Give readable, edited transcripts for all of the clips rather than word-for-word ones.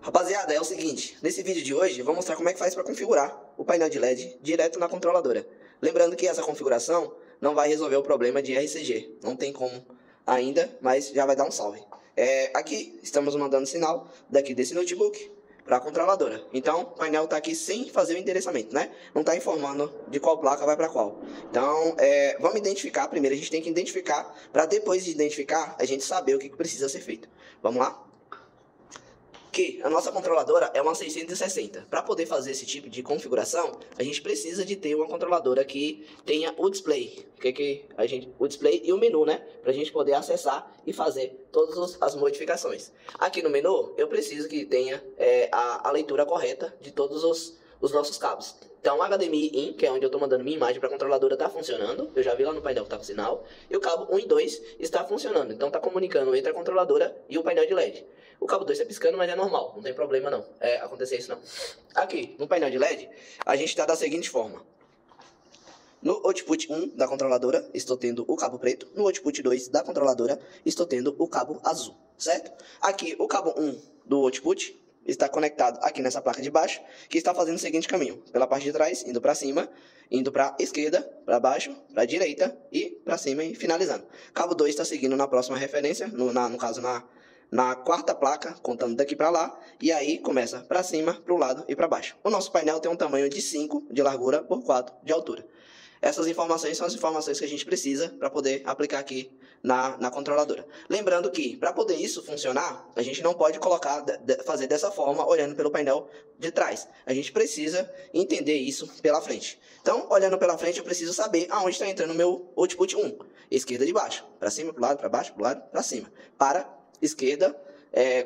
Rapaziada, é o seguinte, nesse vídeo de hoje eu vou mostrar como é que faz para configurar o painel de LED direto na controladora. Lembrando que essa configuração não vai resolver o problema de RCG, não tem como ainda, mas já vai dar um salve. Aqui estamos mandando sinal daqui desse notebook para a controladora. Então o painel está aqui sem fazer o endereçamento, né? Não está informando de qual placa vai para qual. Então vamos identificar primeiro, a gente tem que identificar para depois de identificar a gente saber o que precisa ser feito. Vamos lá? Que a nossa controladora é uma 660. Para poder fazer esse tipo de configuração, a gente precisa de ter uma controladora que tenha o display, o display e o menu, né? Para a gente poder acessar e fazer todas as modificações. Aqui no menu, eu preciso que tenha a leitura correta de todos os nossos cabos. Então, o HDMI in, que é onde eu estou mandando minha imagem para a controladora, está funcionando. Eu já vi lá no painel que está com sinal. E o cabo 1 e 2 está funcionando. Então, está comunicando entre a controladora e o painel de LED. O cabo 2 está piscando, mas é normal. Não tem problema não acontecer isso não. Aqui, no painel de LED, a gente está da seguinte forma. No output 1 da controladora, estou tendo o cabo preto. No output 2 da controladora, estou tendo o cabo azul. Certo? Aqui, o cabo 1 do output está conectado aqui nessa placa de baixo, que está fazendo o seguinte caminho. Pela parte de trás, indo para cima, indo para esquerda, para baixo, para direita e para cima e finalizando. Cabo 2 está seguindo na próxima referência, no caso na quarta placa, contando daqui para lá, e aí começa para cima, para o lado e para baixo. O nosso painel tem um tamanho de 5 de largura por 4 de altura. Essas informações são as informações que a gente precisa para poder aplicar aqui na controladora. Lembrando que, para poder isso funcionar, a gente não pode fazer dessa forma, olhando pelo painel de trás. A gente precisa entender isso pela frente. Então, olhando pela frente, eu preciso saber aonde está entrando o meu output 1. Esquerda de baixo, para cima, para o lado, para baixo, para o lado, para cima. Para esquerda,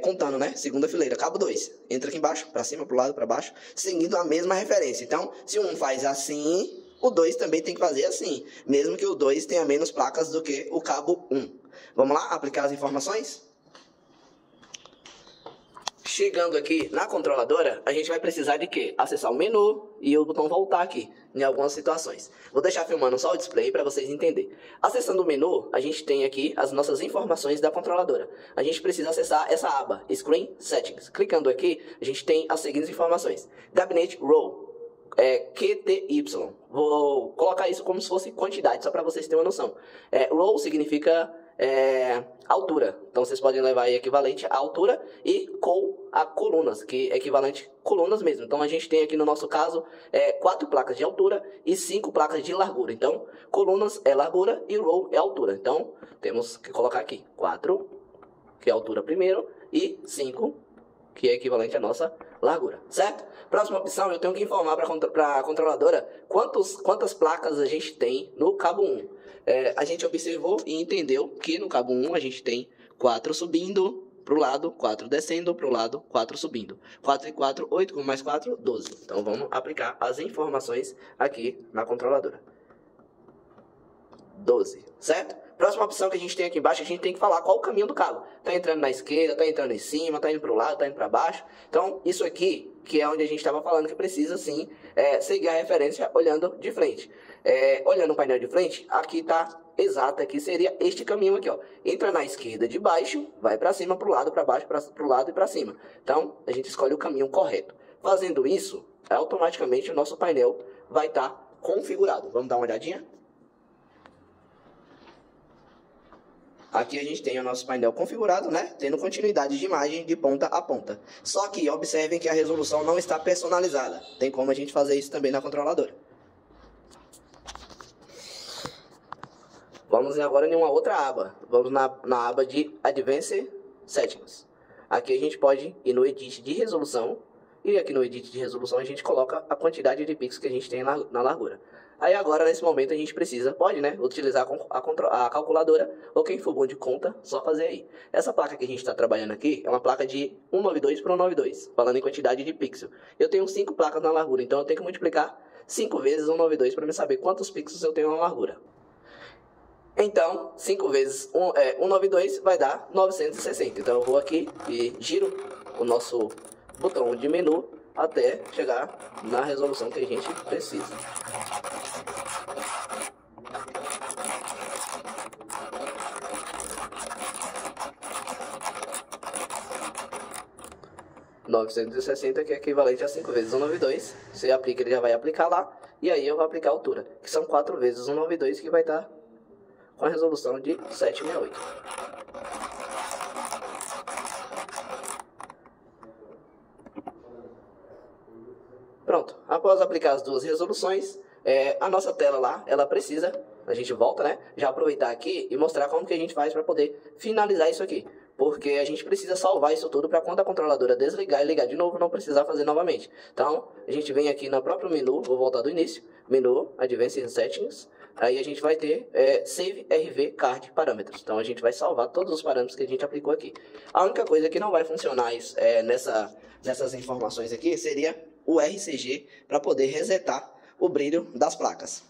contando, né? Segunda fileira, cabo 2. Entra aqui embaixo, para cima, para o lado, para baixo, seguindo a mesma referência. Então, se um faz assim, o 2 também tem que fazer assim, mesmo que o 2 tenha menos placas do que o cabo 1. Vamos lá, aplicar as informações? Chegando aqui na controladora, a gente vai precisar de quê? Acessar o menu e o botão voltar aqui, em algumas situações. Vou deixar filmando só o display para vocês entenderem. Acessando o menu, a gente tem aqui as nossas informações da controladora. A gente precisa acessar essa aba, Screen Settings. Clicando aqui, a gente tem as seguintes informações. Gabinete Row. QTY. Vou colocar isso como se fosse quantidade, só para vocês terem uma noção. Row significa altura. Então vocês podem levar aí equivalente à altura e col a colunas, que é equivalente a colunas mesmo. Então a gente tem aqui no nosso caso 4 placas de altura e 5 placas de largura. Então colunas é largura e row é altura. Então temos que colocar aqui 4, que é a altura primeiro, e 5, que é equivalente à nossa largura, certo? Próxima opção, eu tenho que informar para a controladora quantas placas a gente tem no cabo 1. A gente observou e entendeu que no cabo 1 a gente tem 4 subindo para o lado, 4 descendo para o lado, 4 subindo. 4 e 4, 8, com mais 4, 12. Então vamos aplicar as informações aqui na controladora. 12, certo? Próxima opção que a gente tem aqui embaixo, a gente tem que falar qual o caminho do cabo. Tá entrando na esquerda, tá entrando em cima, tá indo para o lado, tá indo para baixo. Então, isso aqui, que é onde a gente estava falando que precisa sim seguir a referência olhando de frente. Olhando o painel de frente, aqui tá exato, aqui seria este caminho aqui, ó. Entra na esquerda de baixo, vai para cima, para o lado, para baixo, para o lado e para cima. Então, a gente escolhe o caminho correto. Fazendo isso, automaticamente o nosso painel vai estar configurado. Vamos dar uma olhadinha? Aqui a gente tem o nosso painel configurado, né? Tendo continuidade de imagem de ponta a ponta. Só que observem que a resolução não está personalizada. Tem como a gente fazer isso também na controladora. Vamos agora em uma outra aba. Vamos na aba de Advanced Settings. Aqui a gente pode ir no Edit de resolução. E aqui no Edit de resolução a gente coloca a quantidade de pixels que a gente tem na largura. Aí agora, nesse momento, a gente pode, né, utilizar a calculadora, ou quem for bom de conta, só fazer aí. Essa placa que a gente está trabalhando aqui é uma placa de 192 por 192, falando em quantidade de pixel. Eu tenho 5 placas na largura, então eu tenho que multiplicar 5 vezes 192 para me saber quantos pixels eu tenho na largura. Então, 5 vezes 192 vai dar 960. Então eu vou aqui e giro o nosso botão de menu até chegar na resolução que a gente precisa. 960, que é equivalente a 5 vezes 192. Você aplica, ele já vai aplicar lá. E aí eu vou aplicar a altura, que são 4 vezes 192, que vai estar com a resolução de 768. Pronto, após aplicar as duas resoluções, a nossa tela lá, ela precisa, a gente volta, né? Já aproveitar aqui e mostrar como que a gente faz para poder finalizar isso aqui. Porque a gente precisa salvar isso tudo para quando a controladora desligar e ligar de novo, não precisar fazer novamente. Então, a gente vem aqui no próprio menu, vou voltar do início, menu Advanced Settings, aí a gente vai ter Save RV Card Parâmetros. Então, a gente vai salvar todos os parâmetros que a gente aplicou aqui. A única coisa que não vai funcionar nessas informações aqui seria o RCG para poder resetar o brilho das placas.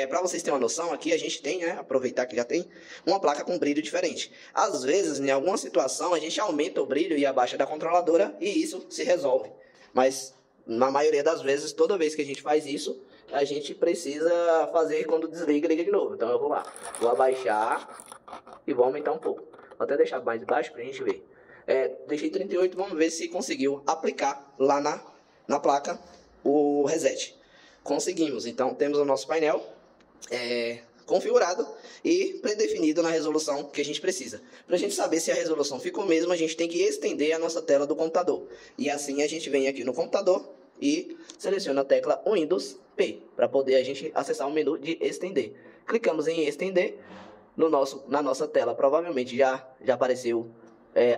Para vocês terem uma noção, aqui a gente tem, aproveitar que já tem, uma placa com brilho diferente. Às vezes, em alguma situação, a gente aumenta o brilho e abaixa da controladora e isso se resolve. Mas, na maioria das vezes, toda vez que a gente faz isso, a gente precisa fazer quando desliga e liga de novo. Então eu vou lá, vou abaixar e vou aumentar um pouco. Vou até deixar mais baixo para a gente ver. Deixei 38, vamos ver se conseguiu aplicar lá na placa o reset. Conseguimos, então temos o nosso painel configurado e predefinido na resolução que a gente precisa. Para a gente saber se a resolução ficou mesmo, a gente tem que estender a nossa tela do computador. E assim a gente vem aqui no computador e seleciona a tecla Windows P, para poder a gente acessar o menu de estender. Clicamos em estender, na nossa tela provavelmente já apareceu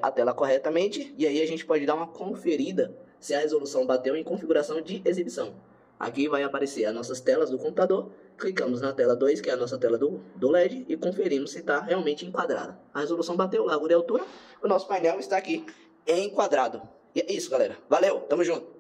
a tela corretamente, e aí a gente pode dar uma conferida se a resolução bateu em configuração de exibição. Aqui vai aparecer as nossas telas do computador, clicamos na tela 2, que é a nossa tela do LED, e conferimos se está realmente enquadrada. A resolução bateu, largura e altura, o nosso painel está aqui enquadrado. E é isso, galera. Valeu, tamo junto!